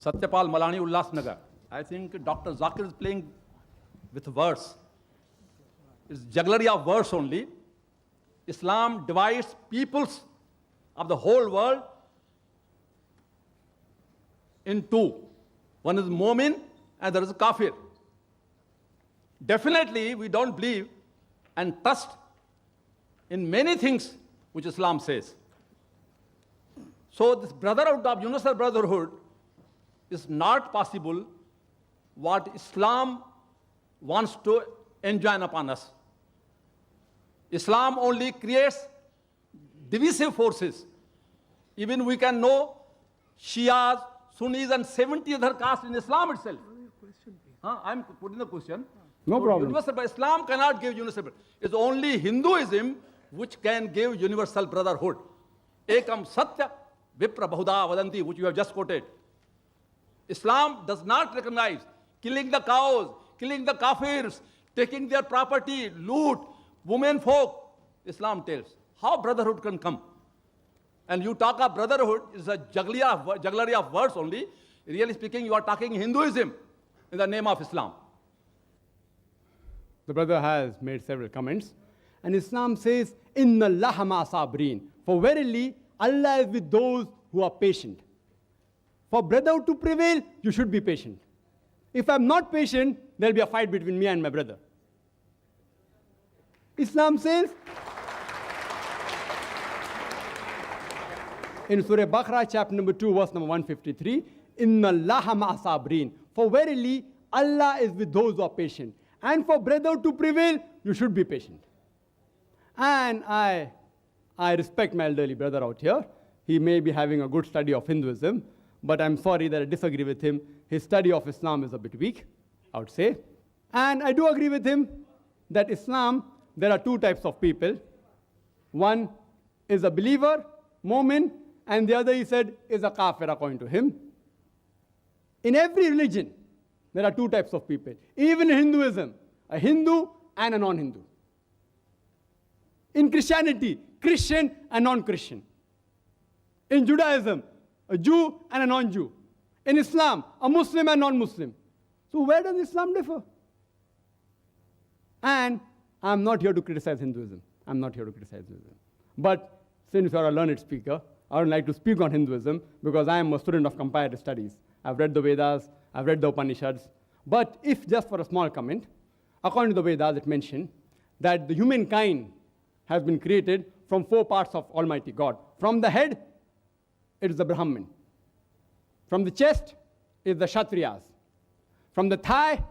Satyapal Malani, Ullasnagar. I think Dr. Zakir is playing with words. It's jugglery of words only. Islam divides peoples of the whole world in two. One is Mu'min and there is Kafir. Definitely, we don't believe and trust in many things which Islam says. So this brotherhood of universal brotherhood is not possible what Islam wants to enjoin upon us. Islam only creates divisive forces. Even we can know Shias, Sunnis, and 70 other castes in Islam itself. I'm putting the question. No problem. Universal, but Islam cannot give universal. It's only Hinduism which can give universal brotherhood. Ekam Satya Vipra Bahuda Vadanti, which you have just quoted. Islam does not recognize killing the cows, killing the kafirs, taking their property, loot, women folk. Islam tells. How brotherhood can come? And you talk of brotherhood, is a jugglery of words only. Really speaking, you are talking Hinduism in the name of Islam. The brother has made several comments. And Islam says, Inna Allaha ma sabrin. For verily, Allah is with those who are patient. For brotherhood to prevail, you should be patient. If I'm not patient, there'll be a fight between me and my brother. Islam says, in Surah Baqarah, chapter number 2, verse number 153, Inna Allaha ma sabrin. For verily, Allah is with those who are patient. And for brotherhood to prevail, you should be patient. And I respect my elderly brother out here. He may be having a good study of Hinduism, but I'm sorry that I disagree with him. His study of Islam is a bit weak, I would say. And I do agree with him that Islam, there are two types of people. One is a believer, Mu'min, and the other, he said, is a kafir according to him. In every religion, there are two types of people. Even in Hinduism, a Hindu and a non-Hindu. In Christianity, Christian and non-Christian. In Judaism, a Jew and a non-Jew. In Islam, a Muslim and non-Muslim. So where does Islam differ? And I'm not here to criticize Hinduism. I'm not here to criticize Hinduism. But since you're a learned speaker, I would like to speak on Hinduism because I am a student of comparative studies. I've read the Vedas, I've read the Upanishads. But if just for a small comment, according to the Vedas, it mentioned that the humankind has been created from four parts of Almighty God. From the head, it is the Brahmin. From the chest is the Kshatriyas. From the thigh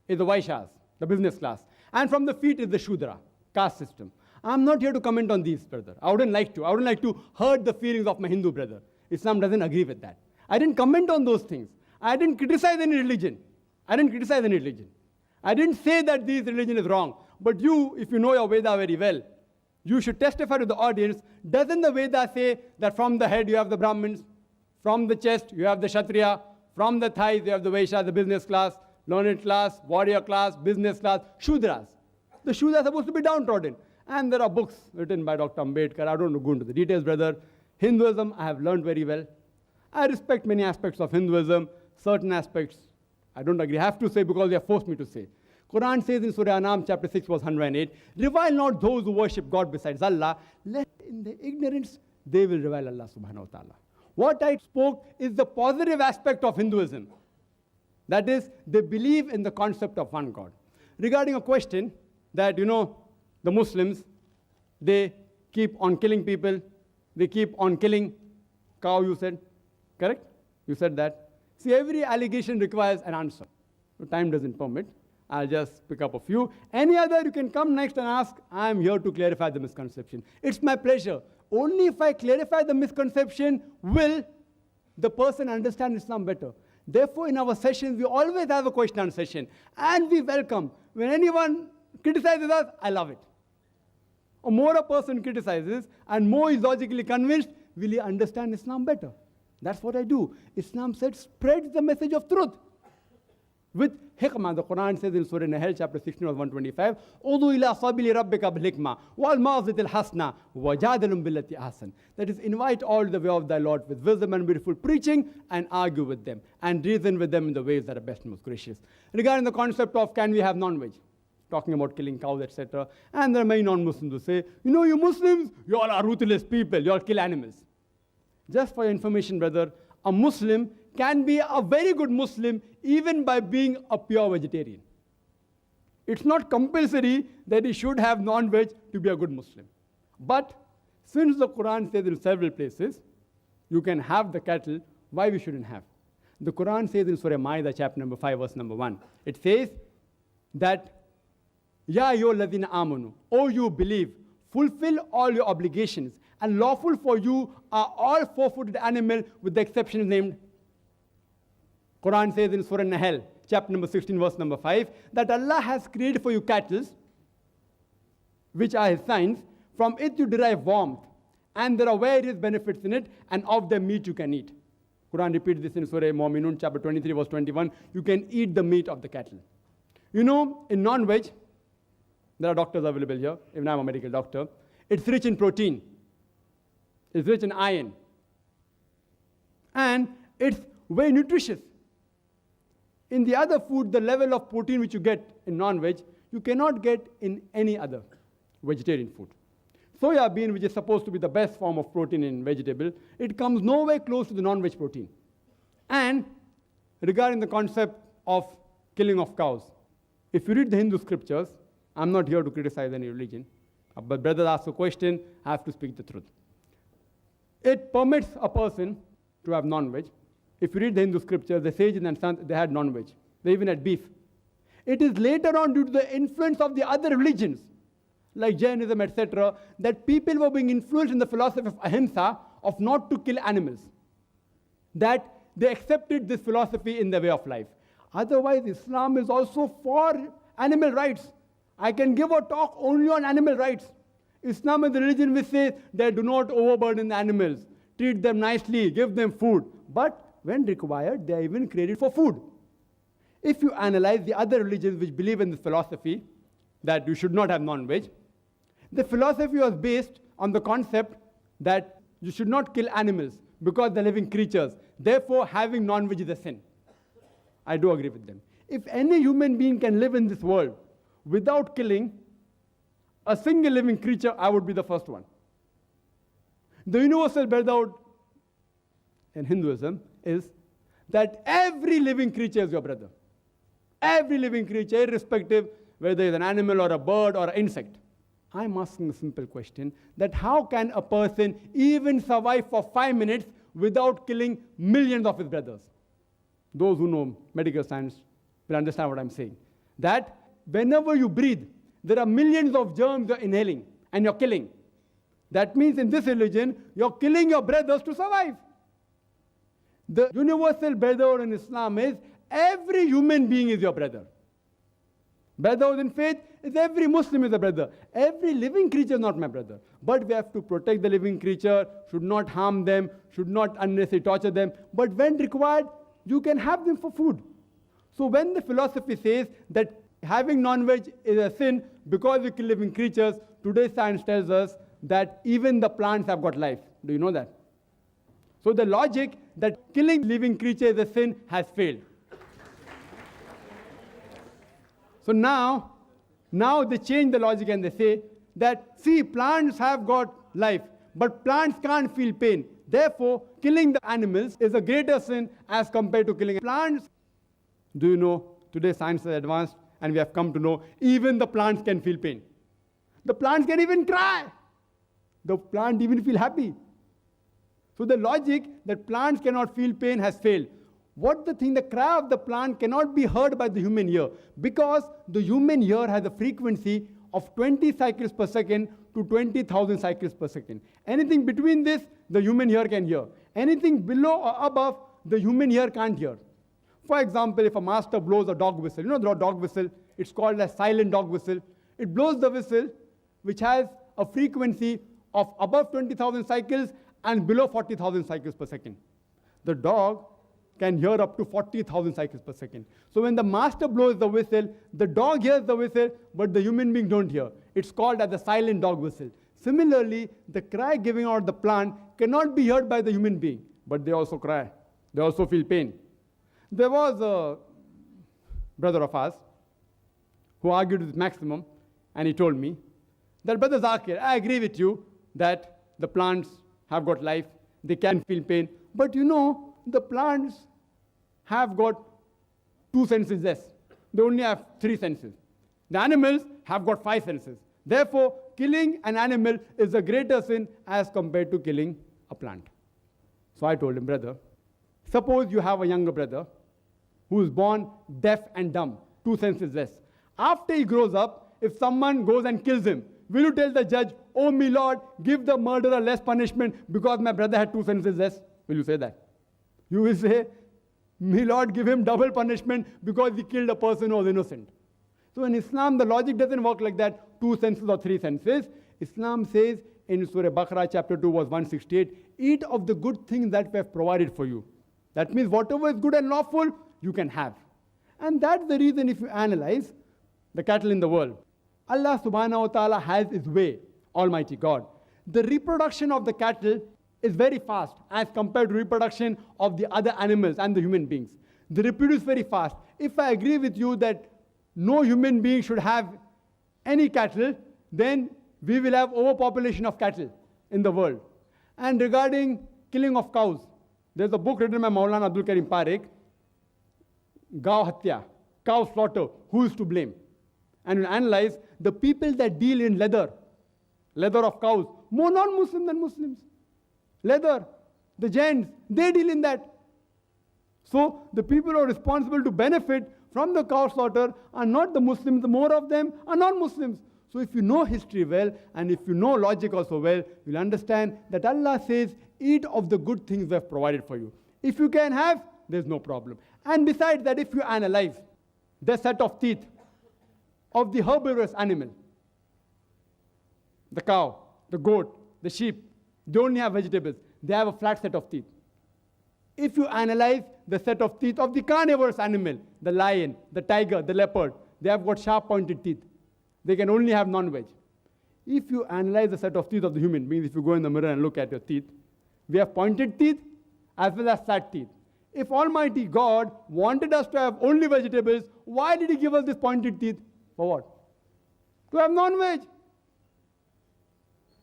is the Vaishyas, the business class. And from the feet is the Shudra, caste system. I'm not here to comment on these, brother. I wouldn't like to. I wouldn't like to hurt the feelings of my Hindu brother. Islam doesn't agree with that. I didn't comment on those things. I didn't criticize any religion. I didn't say that this religion is wrong. But you, if you know your Veda very well, you should testify to the audience. Doesn't the Veda say that from the head you have the Brahmins, from the chest you have the Kshatriya, from the thighs you have the Vaishya, the business class, learned class, warrior class, business class, Shudras. The Shudras are supposed to be downtrodden. And there are books written by Dr. Ambedkar. I don't want to go into the details, brother. Hinduism, I have learned very well. I respect many aspects of Hinduism. Certain aspects, I don't agree. I have to say because they have forced me to say. Quran says in Surah Anam, chapter 6, verse 108, revile not those who worship God besides Allah, lest in their ignorance they will revile Allah subhanahu wa ta'ala. What I spoke is the positive aspect of Hinduism. That is, they believe in the concept of one God. Regarding a question that, the Muslims, they keep on killing people, they keep on killing cow, you said, correct? You said that. See, every allegation requires an answer. So time doesn't permit. I'll just pick up a few. Any other, you can come next and ask. I'm here to clarify the misconception. It's my pleasure. Only if I clarify the misconception will the person understand Islam better. Therefore, in our sessions, we always have a question and session. And we welcome. When anyone criticizes us, I love it. Or more a person criticizes and more is logically convinced, will he understand Islam better? That's what I do. Islam said, spread the message of truth. with hikmah. The Quran says in Surah Nahl, chapter 16, verse 125, "Udu ila sabili rabbika bil hikmah wal ma'zitil hasna wajadalum billati ahsan." That is, invite all the way of thy Lord with wisdom and beautiful preaching, and argue with them and reason with them in the ways that are best and most gracious. Regarding the concept of can we have non-veg, talking about killing cows, etc. And there are many non-Muslims who say, you Muslims, you all are ruthless people, you all kill animals. Just for your information, brother, a Muslim can be a very good Muslim even by being a pure vegetarian. It's not compulsory that he should have non-veg to be a good Muslim. But since the Quran says in several places, you can have the cattle, why we shouldn't have? The Quran says in Surah Ma'idah, chapter number 5, verse number 1, it says that, Ya ayyuhalladhina amanu, O you believe, fulfill all your obligations, and lawful for you are all four-footed animal with the exception named. Quran says in Surah Nahl, chapter number 16, verse number 5, that Allah has created for you cattle, which are His signs. From it you derive warmth, and there are various benefits in it, and of the meat you can eat. Quran repeats this in Surah Mu'minun, chapter 23, verse 21. You can eat the meat of the cattle. In non-veg, there are doctors available here, even I'm a medical doctor. It's rich in protein. It's rich in iron. And it's very nutritious. In the other food, the level of protein which you get in non-veg, you cannot get in any other vegetarian food. Soya bean, which is supposed to be the best form of protein in vegetable, it comes nowhere close to the non-veg protein. And regarding the concept of killing of cows, if you read the Hindu scriptures, I'm not here to criticize any religion, but brother asks a question, I have to speak the truth. It permits a person to have non-veg. If you read the Hindu scriptures, the sages and sons, they had non-veg. They even had beef. It is later on, due to the influence of the other religions, like Jainism, etc., that people were being influenced in the philosophy of ahimsa, of not to kill animals, that they accepted this philosophy in their way of life. Otherwise, Islam is also for animal rights. I can give a talk only on animal rights. Islam is the religion which says that do not overburden the animals, treat them nicely, give them food. But when required, they are even created for food. If you analyze the other religions which believe in this philosophy, that you should not have non-veg, the philosophy was based on the concept that you should not kill animals because they're living creatures. Therefore, having non-veg is a sin. I do agree with them. If any human being can live in this world without killing a single living creature, I would be the first one. The universal brotherhood in Hinduism is that every living creature is your brother. Every living creature, irrespective whether it's an animal or a bird or an insect. I'm asking a simple question, that how can a person even survive for 5 minutes without killing millions of his brothers? Those who know medical science will understand what I'm saying. That whenever you breathe, there are millions of germs you're inhaling and you're killing. That means in this religion, you're killing your brothers to survive. The universal brotherhood in Islam is every human being is your brother. Brotherhood in faith is every Muslim is a brother. Every living creature is not my brother. But we have to protect the living creature, should not harm them, should not unnecessarily torture them. But when required, you can have them for food. So when the philosophy says that having non-veg is a sin because we kill living creatures, today's science tells us that even the plants have got life. Do you know that? So the logic that killing living creatures is a sin has failed. So now they change the logic and they say that, see, plants have got life, but plants can't feel pain. Therefore, killing the animals is a greater sin as compared to killing plants. Do you know, today science is advanced and we have come to know even the plants can feel pain. The plants can even cry. The plant even feel happy. So the logic that plants cannot feel pain has failed. The cry of the plant cannot be heard by the human ear because the human ear has a frequency of 20 cycles per second to 20,000 cycles per second. Anything between this, the human ear can hear. Anything below or above, the human ear can't hear. For example, if a master blows a dog whistle, the dog whistle, it's called a silent dog whistle. It blows the whistle, which has a frequency of above 20,000 cycles and below 40,000 cycles per second. The dog can hear up to 40,000 cycles per second. So when the master blows the whistle, the dog hears the whistle, but the human being don't hear. It's called as the silent dog whistle. Similarly, the cry giving out the plant cannot be heard by the human being, but they also cry. They also feel pain. There was a brother of ours who argued with Maximum, and he told me that, Brother Zakir, I agree with you that the plants have got life, they can feel pain, but you know, the plants have got 2 senses less. They only have 3 senses. The animals have got 5 senses. Therefore, killing an animal is a greater sin as compared to killing a plant. So I told him, brother, suppose you have a younger brother who is born deaf and dumb, 2 senses less. After he grows up, if someone goes and kills him, will you tell the judge, oh, my Lord, give the murderer less punishment because my brother had 2 senses less? Will you say that? You will say, my Lord, give him double punishment because he killed a person who was innocent. So in Islam, the logic doesn't work like that, 2 senses or 3 senses. Islam says in Surah Baqarah chapter 2 verse 168, eat of the good things that we have provided for you. That means whatever is good and lawful, you can have. And that's the reason if you analyze the cattle in the world, Allah subhanahu wa ta'ala has His way, Almighty God. The reproduction of the cattle is very fast as compared to reproduction of the other animals and the human beings. They reproduce very fast. If I agree with you that no human being should have any cattle, then we will have overpopulation of cattle in the world. And regarding killing of cows, there's a book written by Maulana Abdul Karim Parekh, Gaw Hatya, cow slaughter, who is to blame? And we analyze the people that deal in leather of cows, more non-Muslim than Muslims. Leather, the gents, they deal in that. So the people who are responsible to benefit from the cow slaughter are not the Muslims, the more of them are non-Muslims. So if you know history well, and if you know logic also well, you'll understand that Allah says, eat of the good things we have provided for you. If you can have, there's no problem. And besides that, if you analyze the set of teeth of the herbivorous animal, the cow, the goat, the sheep, they only have vegetables. They have a flat set of teeth. If you analyze the set of teeth of the carnivorous animal, the lion, the tiger, the leopard, they have got sharp pointed teeth. They can only have non-veg. If you analyze the set of teeth of the human beings, if you go in the mirror and look at your teeth, we have pointed teeth as well as flat teeth. If Almighty God wanted us to have only vegetables, why did He give us this pointed teeth? For what? To have non-veg.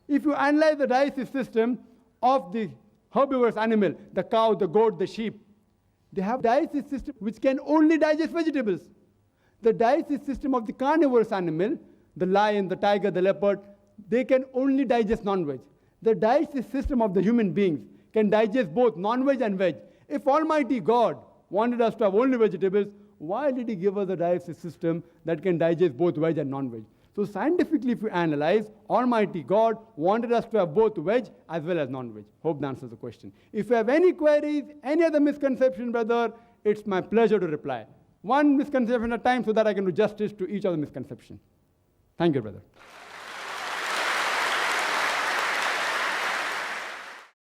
If you analyze the digestive system of the herbivorous animal, the cow, the goat, the sheep, they have digestive system which can only digest vegetables. The digestive system of the carnivorous animal, the lion, the tiger, the leopard, they can only digest non-veg. The digestive system of the human beings can digest both non-veg and veg. If Almighty God wanted us to have only vegetables, why did He give us a digestive system that can digest both veg and non-veg? So scientifically, if you analyze, Almighty God wanted us to have both veg as well as non-veg. Hope that answers the question. If you have any queries, any other misconception, brother, it's my pleasure to reply. One misconception at a time so that I can do justice to each of the misconceptions. Thank you, brother.